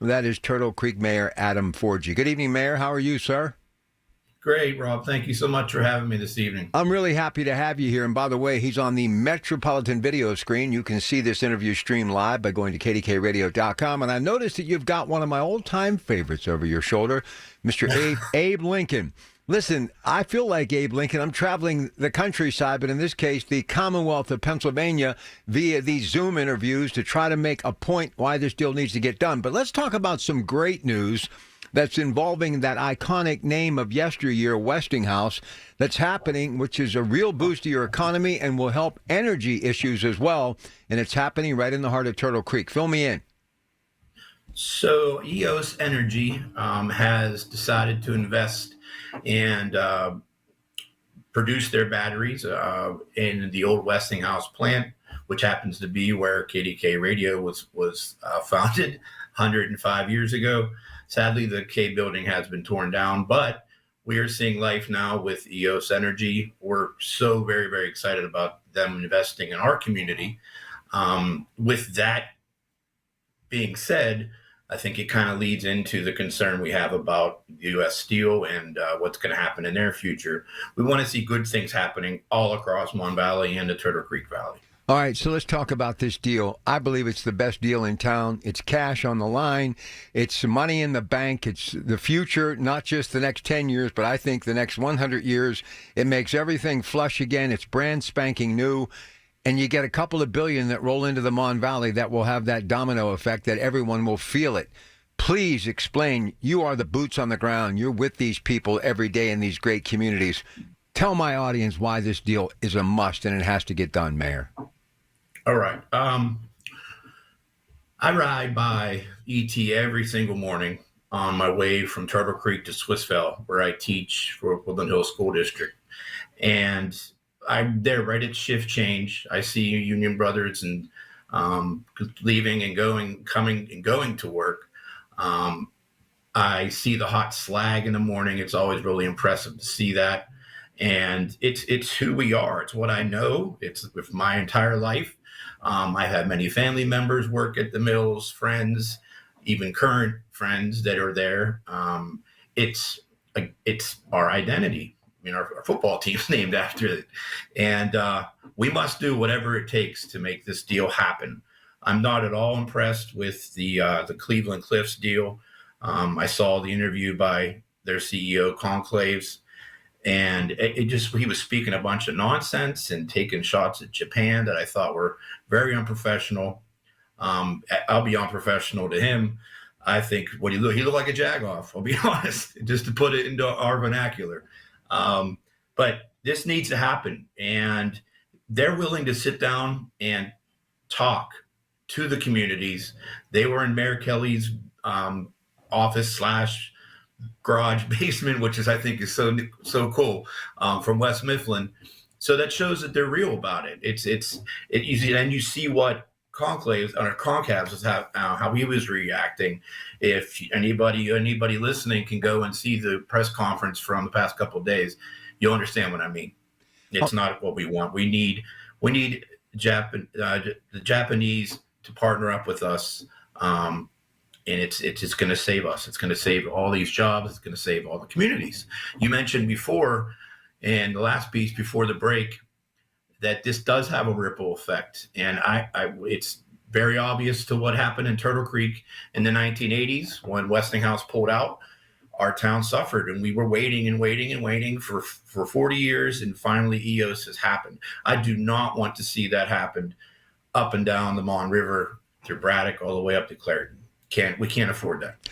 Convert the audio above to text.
That is Turtle Creek Mayor Adam Forgie. Good evening, Mayor. How are you, sir? Great, Rob. Thank you so much for having me this evening. I'm really happy to have you here. And by the way, he's on the Metropolitan video screen. You can see this interview stream live by going to kdkradio.com. And I noticed that you've got one of my old-time favorites over your shoulder, Mr. Abe Lincoln. Listen, I feel like Abe Lincoln. I'm traveling the countryside, but in this case, the Commonwealth of Pennsylvania via these Zoom interviews to try to make a point why this deal needs to get done. But let's talk about some great news that's involving that iconic name of yesteryear, Westinghouse, that's happening, which is a real boost to your economy and will help energy issues as well. And it's happening right in the heart of Turtle Creek. Fill me in. So, EOS Energy has decided to invest and produce their batteries in the old Westinghouse plant, which happens to be where KDK Radio was founded 105 years ago. Sadly, the K building has been torn down, but we are seeing life now with EOS Energy. We're so very, very excited about them investing in our community. With that being said, I think it kind of leads into the concern we have about U.S. Steel and what's going to happen in their future. We want to see good things happening all across Mon Valley and the Turtle Creek Valley. All right, so let's talk about this deal. I believe it's the best deal in town. It's cash on the line. It's money in the bank. It's the future, not just the next 10 years, but I think the next 100 years. It makes everything flush again. It's brand spanking new. And you get a couple of billion that roll into the Mon Valley that will have that domino effect that everyone will feel it. Please explain. You are the boots on the ground. You're with these people every day in these great communities. Tell my audience why this deal is a must and it has to get done, Mayor. All right. I ride by ET every single morning on my way from Turtle Creek to Swissvale, where I teach for Woodland Hills School District. And I'm there right at shift change. I see union brothers and leaving and going, coming and going to work. I see the hot slag in the morning. It's always really impressive to see that. And it's who we are. It's what I know. It's with my entire life. I have many family members work at the mills, friends, even current friends that are there. It's our identity. I mean, our football team's named after it. And we must do whatever it takes to make this deal happen. I'm not at all impressed with the Cleveland Cliffs deal. I saw the interview by their CEO, Conclaves, and he was speaking a bunch of nonsense and taking shots at Japan that I thought were very unprofessional. I'll be unprofessional to him. I think he looked like a jagoff, I'll be honest, just to put it into our vernacular. But this needs to happen. And they're willing to sit down and talk to the communities. They were in Mayor Kelly's office / garage basement, which I think is so cool, from West Mifflin. So that shows that they're real about it. And you see what Conclaves is how he was reacting. If anybody listening can go and see the press conference from the past couple of days, you'll understand what I mean. It's not what we want. We need the Japanese to partner up with us. And it's just going to save us. It's going to save all these jobs. It's going to save all the communities. You mentioned before, in the last piece before the break, that this does have a ripple effect. And it's very obvious to what happened in Turtle Creek in the 1980s when Westinghouse pulled out. Our town suffered, and we were waiting and waiting and waiting for 40 years, and finally EOS has happened. I do not want to see that happen up and down the Mon River through Braddock all the way up to Clairton. We can't afford that.